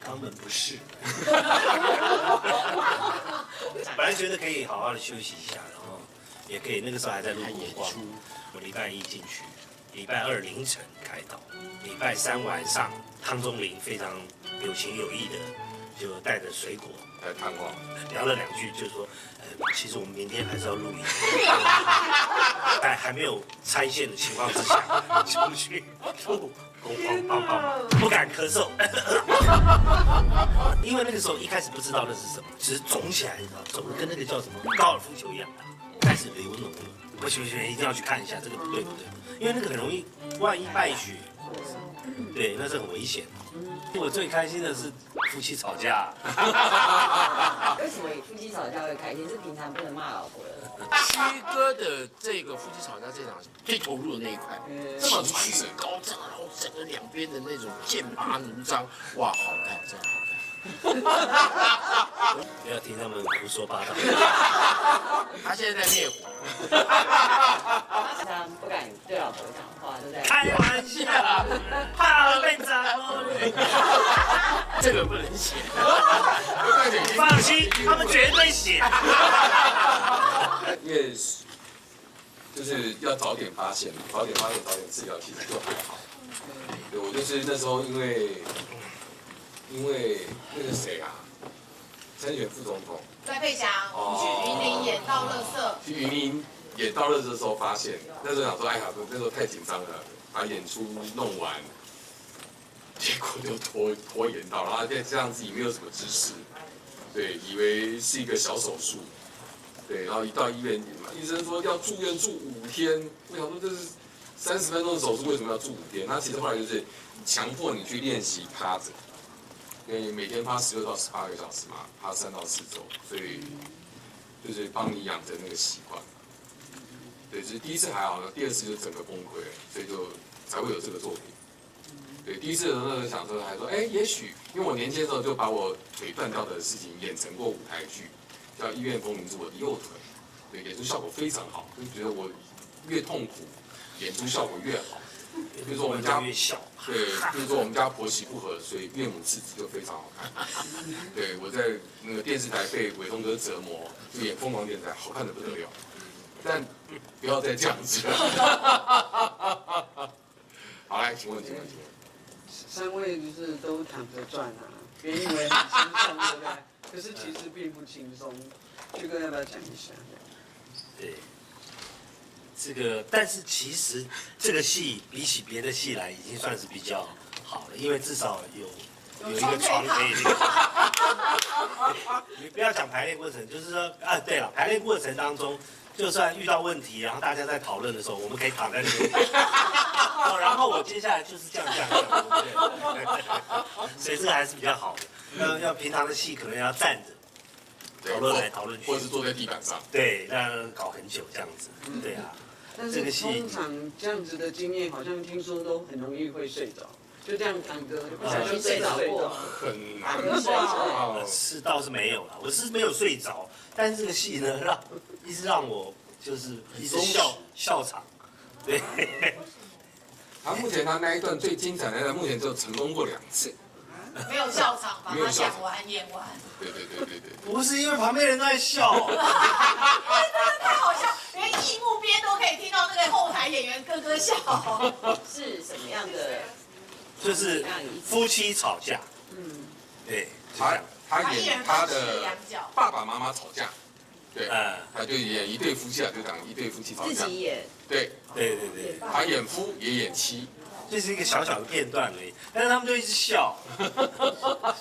肛门不适。本来觉得可以好好的休息一下，然后也可以那个时候还在录国光，我礼拜一进去，礼拜二凌晨开导，礼拜三晚上汤中林非常有情有义的就带着水果来谈话，聊了2句，就是说，其实我们明天还是要录影，在还没有拆线的情况之下，出去录公光棒棒，不敢咳嗽，因为那个时候一开始不知道那是什么，只是肿起来，你知道，肿的跟那个叫什么高尔夫球一样大，开始流脓了。不行，一定要去看一下，这个不对，因为那个很容易，万一败血，对，那是很危险。我最开心的是夫妻吵架。为什么夫妻吵架会开心？是平常不能骂老婆的。曲哥的这个夫妻吵架这场最投入的那一块，这么情绪高涨，然后整个两边的那种剑拔弩张，哇，好看，真好看。不要听他们胡说八道。他现在在灭火。平常不敢对老婆讲话，都在开玩笑，怕被砸。这个不能写。放心，他们绝对写。因为就是要早点发现嘛，早点发现，早点治疗，其实就还好。对，我就是那时候因为那个谁啊，参选副总统赖佩霞去云林演到垃圾，去云林演到垃圾的时候发现，那时候想说，哎呀，那时候太紧张了，把演出弄完，结果就拖延到，然后再加上自己没有什么知识，对，以为是一个小手术，对，然后一到医院，医生说要住院住5天，我想说这是30分钟的手术，为什么要住5天？那其实后来就是强迫你去练习趴着。因为每天趴16到18个小时嘛，趴3到4周，所以就是帮你养成那个习惯。对，就是第一次还好，第2次就整个崩溃了，所以就才会有这个作品。对，第一次的时候想说，还说，也许因为我年轻的时候就把我腿断掉的事情演成过舞台剧，叫《医院风云》是我的右腿，对，演出效果非常好，就觉得我越痛苦，演出效果越好。比如说我们家越小，对，比如说我们家婆媳不和，所以岳母刺子就非常好看。对，我在那个电视台被伟东哥折磨，就演《疯狂电台》，好看的不得了。但不要再这样子了。好，来，请问。3位就是都躺着赚啊，别以为很轻松，对不对？可是其实并不轻松。曲哥要不要讲一下？对。这个，但是其实这个戏比起别的戏来，已经算是比较好了，因为至少有一个床可以。你不要讲排练过程，就是说对了，排练过程当中，就算遇到问题，然后大家在讨论的时候，我们可以躺在那里。然后我接下来就是这样，对，所以这个还是比较好的。要平常的戏可能要站着。讨论来讨论去，或者是坐在地板上，对，那搞很久这样子，对啊。但是通常这样子的经验，好像听说都很容易会睡着，就这样躺着就不小心睡着过，很难过。是倒是没有了，我是没有睡着，但是这个戏呢，一直让我就是一直笑场，对。目前他那一段最精彩的那段，目前只有成功过2次。没有笑场，把它讲完演完。对。不是因为旁边人都在笑，真的太好笑，连荧幕边都可以听到那个后台演员咯咯笑。是什么样的？就是夫妻吵架，对，他演他的爸爸妈妈吵架，对，他就演一对夫妻啊，就讲一对夫妻吵架，自己演，对，他演夫也演妻。这是一个小小的片段而已，但是他们就一直笑，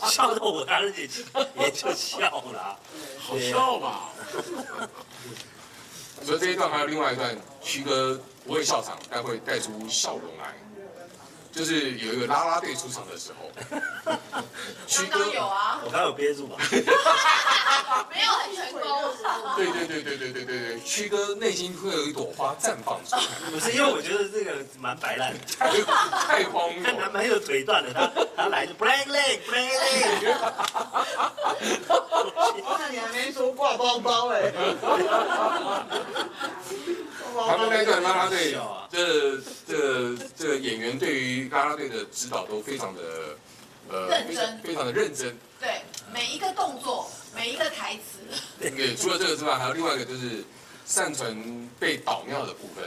笑到我当然也就笑了，好笑嘛。所以这一段还有另外一段，曲哥不会笑场，但会带出笑容来。就是有一个啦啦队出场的时候，曲哥有啊，我刚有憋住吧？没有很成功。对，曲哥内心会有一朵花绽放出来。不是因为我觉得这个蛮白烂的，太荒谬。他男朋友腿断了，他来就 break leg。那你还没说挂包包哎。他们那段啦啦队，这个演员对于啦啦队的指导都非常的非常的认真。对，每一个动作，每一个台词。对，除了这个之外，还有另外一个就是善存被导尿的部分。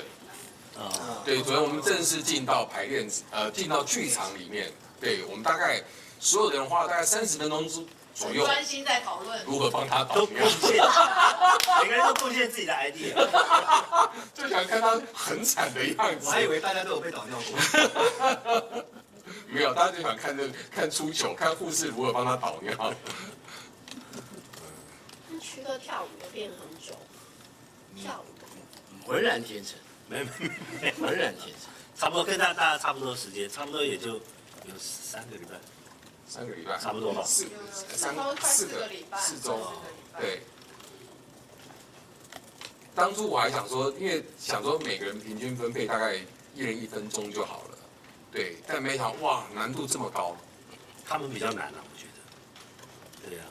对，昨天我们正式进到排练，进到剧场里面。对，我们大概所有的人花了大概30分钟左右，专心在讨论如何帮他导都尿贡。献，每个人都贡献自己的 idea。就想看他很惨的样子。我还以为大家都有被导尿过。没有，大家就想看出糗，看护士如何帮他导尿。曲哥跳舞有练很久，跳舞浑然天成，没，浑然天成。差不多跟大家差不多时间，差不多也就有3个礼拜，3个礼拜，差不多吧。4个4周，对。当初我还想说，因为想说每个人平均分配大概1人1分钟就好了，对，但没想到哇，难度这么高。他们比较难啊，我觉得。对呀，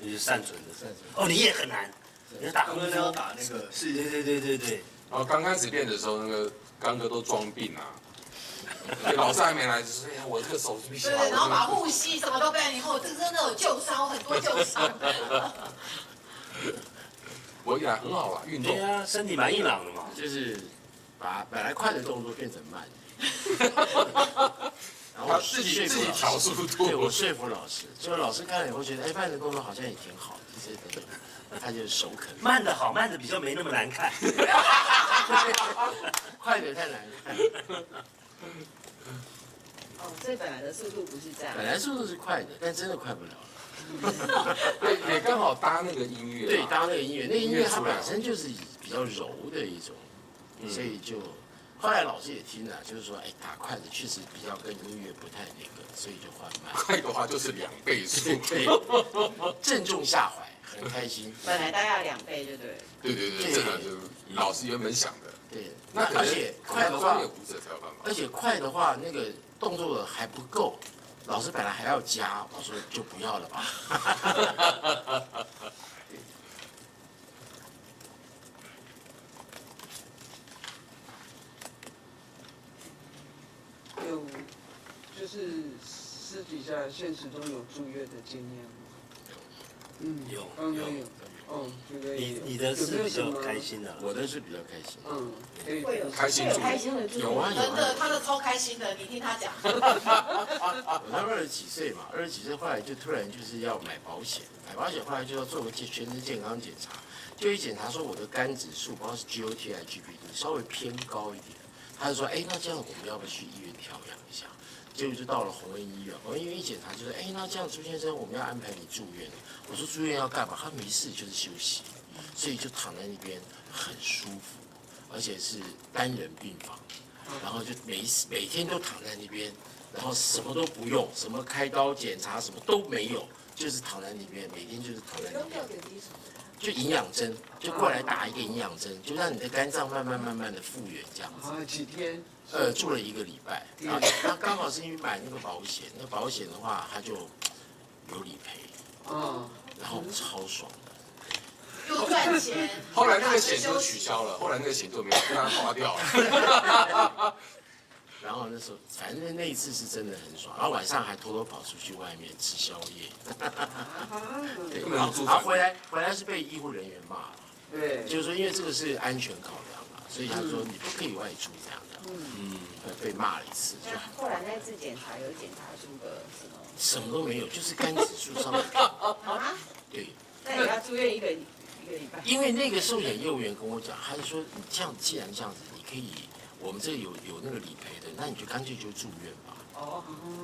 就是善存的。哦，你也很难，你要打功夫，要打那个是，对。然后刚开始练的时候，那个刚哥都装病啊，老师还没来就说：“哎呀，我这个手是不是？”对，然后把护膝什么都背，以后这真的有旧伤，很多旧伤。我一来很好啦，运动。对啊，身体蛮硬朗的嘛。就是把本来快的动作变成慢的。然后他自己调速度。对，我说服老师，结果老师看了以后觉得，哎，慢的动作好像也挺好的，这些他就首肯。慢的好，慢的比较没那么难看。快的太难看。哦，所以本来的速度不是这样。本来速度是快的，但真的快不了。对，也刚好搭那个音乐。对，搭那个音乐，那个音乐它本身就是比较柔的一种，所以就后来老师也听了，就是说，哎，打快的确实比较跟音乐不太那个，所以就缓慢。快的话就是2倍速。对，正中下怀，很开心。本来大概要2倍，就对。对，这个就是老师原本想的。对，那而且快的话，专业舞者才有办法。而且快的话，那个动作还不够，老师本来还要加，我说就不要了吧。有，就是私底下现实中有住院的经验吗？有。哦，这个你的是比较开心的，我的是比较开心。会有开心开心的住院。有啊有真的，啊。他的超开心的，你听他讲。我那20几岁嘛，20几岁后来就突然就是要买保险，后来就要做个全身健康检查，就一检查说我的肝指数，不知道是 GOT 还是 GPT， 稍微偏高一点。他就说，哎，那这样我们要不要去医院调养一下？结果就到了宏恩医院，宏恩医院一检查就是，哎，那这样朱先生，我们要安排你住院了。我说住院要干嘛？他没事就是休息，所以就躺在那边很舒服，而且是单人病房，然后就每天都躺在那边，然后什么都不用，什么开刀检查什么都没有，就是躺在那边，每天就是躺在那边。就营养针，就过来打一个营养针，就让你的肝脏慢慢的复原这样子。啊，几天？住了1个礼拜，然后他刚好是因为买那个保险，那保险的话他就有理赔，然后超爽的。又赚钱。后来那个险就取消了，后来那个险就没有被他花掉了。然后那时候，反正那一次是真的很爽，然后晚上还偷偷跑出去外面吃宵夜。对，然后回来是被医护人员骂了。对，就是说因为这个是安全考量嘛，所以他说你不可以外出这样的。被骂了1次。那后来那次检查有检查出个什么？什么都没有，就是肝指数上面。啊？对。那也要住院一个礼拜。因为那个寿险业务员跟我讲，他就说你这样既然这样子，你可以。我们这有那个理赔的，那你就干脆就住院吧。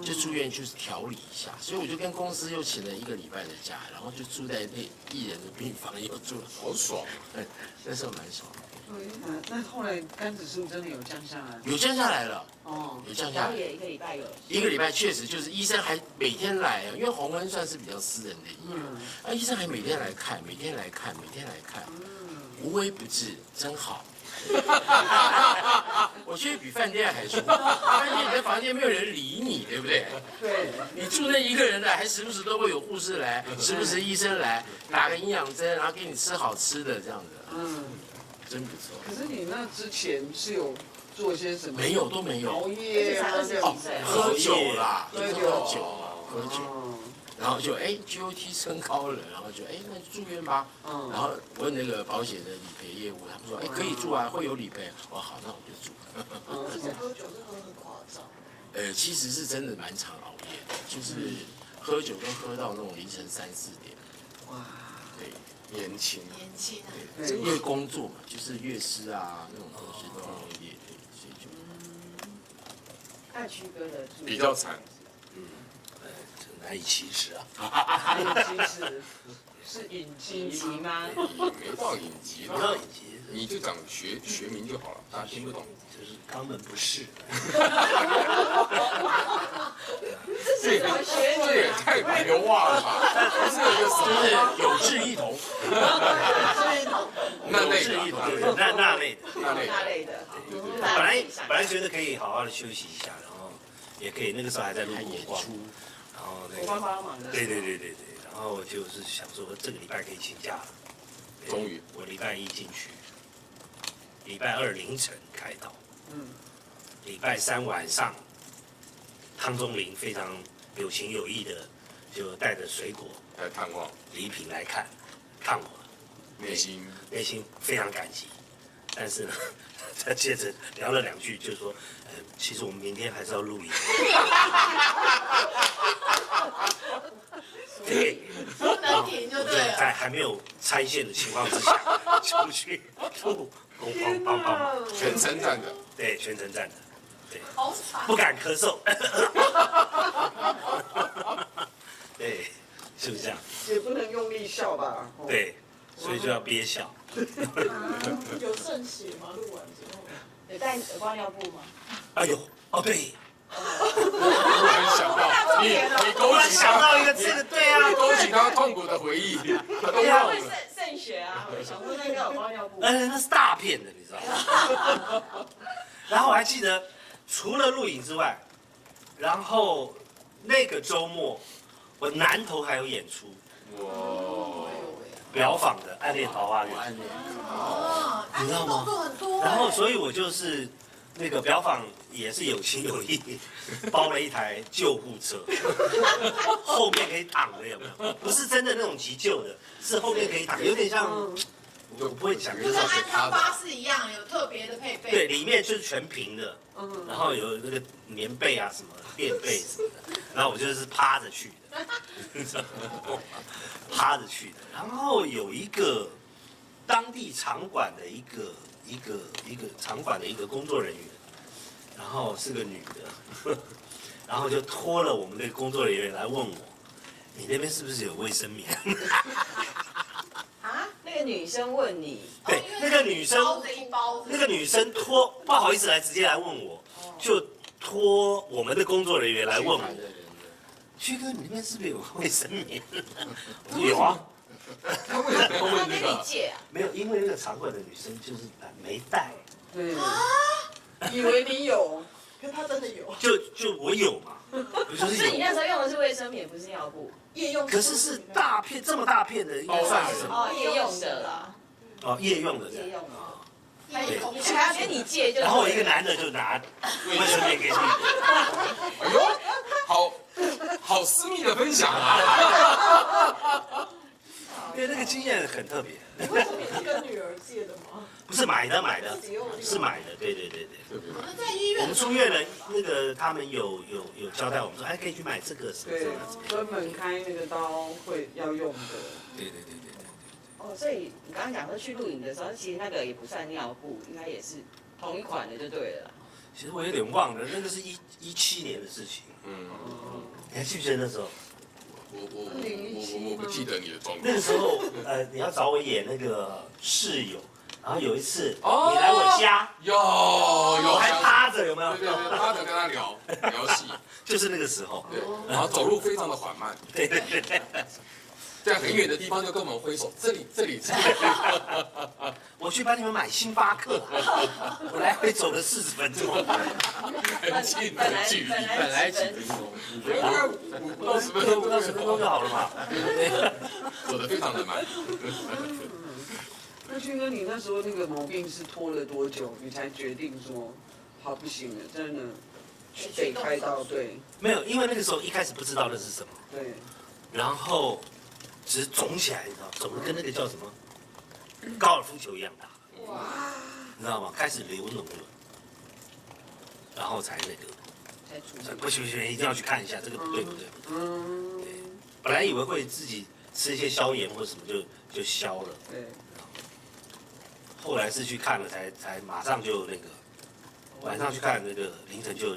就住院就是调理一下，所以我就跟公司又请了1个礼拜的假，然后就住在那艺人的病房，又住了，好爽。那时候蛮爽的。那后来肝指数真的有降下来？有降下来了。有降下来。调理了1个礼拜有。1个礼拜确实就是医生还每天来，因为宏恩算是比较私人的医院，医生还每天来看，无微不至，真好。我觉得比饭店还舒服。饭店你的房间没有人理你，对不对？对。你住那1个人来，还时不时都会有护士来，时不时医生来打个营养针，然后给你吃好吃的这样子。真不错。可是你那之前是有做些什么？没有，都没有。而熬夜且才20几岁。喝酒啦，喝酒。喝酒，然后就GOT 升高了，然后就那就住院吧。然后问那个保险的理赔业务，他们说可以住啊，会有理赔。我说好，那我就住。其实喝酒是喝很夸张。其实是真的蛮常熬夜的，就是喝酒都喝到那种凌晨3、4点。哇，对，年轻，年轻啊，对，因为工作嘛，就是乐师啊那种东西都熬夜，对，所以就那曲哥的比较惨。这难以启齿啊。其实是隐疾吗？没到影集不要了，以及你就讲学名就好了，大家听不懂。就是肛门不适。这是什么学这也太白话了吧？这个就是有志一同，那类的，对，那类的。那类的，那类的。本来觉得可以好好的休息一下，然后也可以那个时候还在录还演国光，出，然后那我帮个帮忙的。对，然后就是想说这个礼拜可以请假了。对终于我礼拜1进去，礼拜2凌晨开刀，礼拜3晚上，汤宗霖非常有情有义的就带着水果来探望，礼品来看我，内心内心非常感激。但是呢，他接着聊了2句，就说，其实我们明天还是要录影。对，不能停就我就对了。在还没有拆线的情况之下，就去录帮忙，全程站着，对，全程站着，对，好惨。不敢咳嗽，对，是不是这样？也不能用力笑吧？对，所以就要憋笑。有渗血吗？录完之后？有带耳光尿布吗？哎呦，哦对，突然想到，你勾突然起想到他，一个这个，对啊你，勾起他痛苦的回忆，他都会忘了。渗血啊！我想说那个耳光尿布。那是大片的，你知道吗？然后我还记得，除了录影之外，然后那个周末我南投还有演出，哇，表坊的《暗恋桃花源》，暗恋。哦，你知道吗动作很多。然后所以我就是那个表坊也是有情有义，包了一台救护车，后面可以躺的，有没有？不是真的那种急救的，是后面可以躺，有点像，我不会讲，就是跟安康巴士一样，有特别的配备。对，里面就是全平的，然后有那个棉被啊什么垫被什么的，然后我就是趴着去的，你知道吗？趴着去的。然后有一个当地场馆的一个场馆的一个工作人员，然后是个女的，然后就拖了我们的工作人员来问我，你那边是不是有卫生棉？啊，那个女生问你，对，那个女生包着一包。那个女生拖不好意思直接来问我，就托我们的工作人员来问我，旭哥，你那边是不是有卫生棉？我说有啊。他为什么要他跟你问这个？借啊？没有，因为那个场馆的女生就是没带，对，以为你有，可他真的有就我有嘛，我就是有。是你那时候用的是卫生棉，不是尿布。夜用，可是是大片这么大片的，应该算是什么？哦，夜用的啦，哦，夜用的。夜用的。对他跟你借就。然后我一个男的就拿卫生棉给你，哎呦，好私密的分享啊！对，那个经验很特别。为什么是跟女儿借的吗？不是买的，自己用是买的，对。我们在医院。我们出院了，那个他们有交代我们说，哎，可以去买这个什么对什么。，专门开那个刀会要用的。对。哦，所以你刚刚讲说去录影的时候，其实那个也不算尿布，应该也是同一款的就对了啦。其实我有点忘了，那个是17年的事情。你还记不记得那时候？我不记得你的状况那。个时候，你要找我演那个室友，然后有一次哦你来我家，有我还趴着，有没有？对，趴着跟他聊戏，就是那个时候。对，然后走路非常的缓慢，对。在很远的地方就跟我们挥手，这里。我去帮你们买星巴克，我来回走了40分钟。很近的距离，本来几分钟， 5到10分钟，不到10分钟就好了嘛。走得非常的慢。那军哥，你那时候那个毛病是拖了多久，你才决定说，好不行了，真的被开到，对没有，因为那个时候一开始不知道那是什么，对，然后只是肿起来，你知道，肿的跟那个叫什么高尔夫球一样大，你知道吗？开始流脓了，然后才那个，才出现。不行，一定要去看一下这个不对不对。嗯，本来以为会自己吃一些消炎或什么就消了，对，后来是去看了才马上就那个，晚上去看那个凌晨就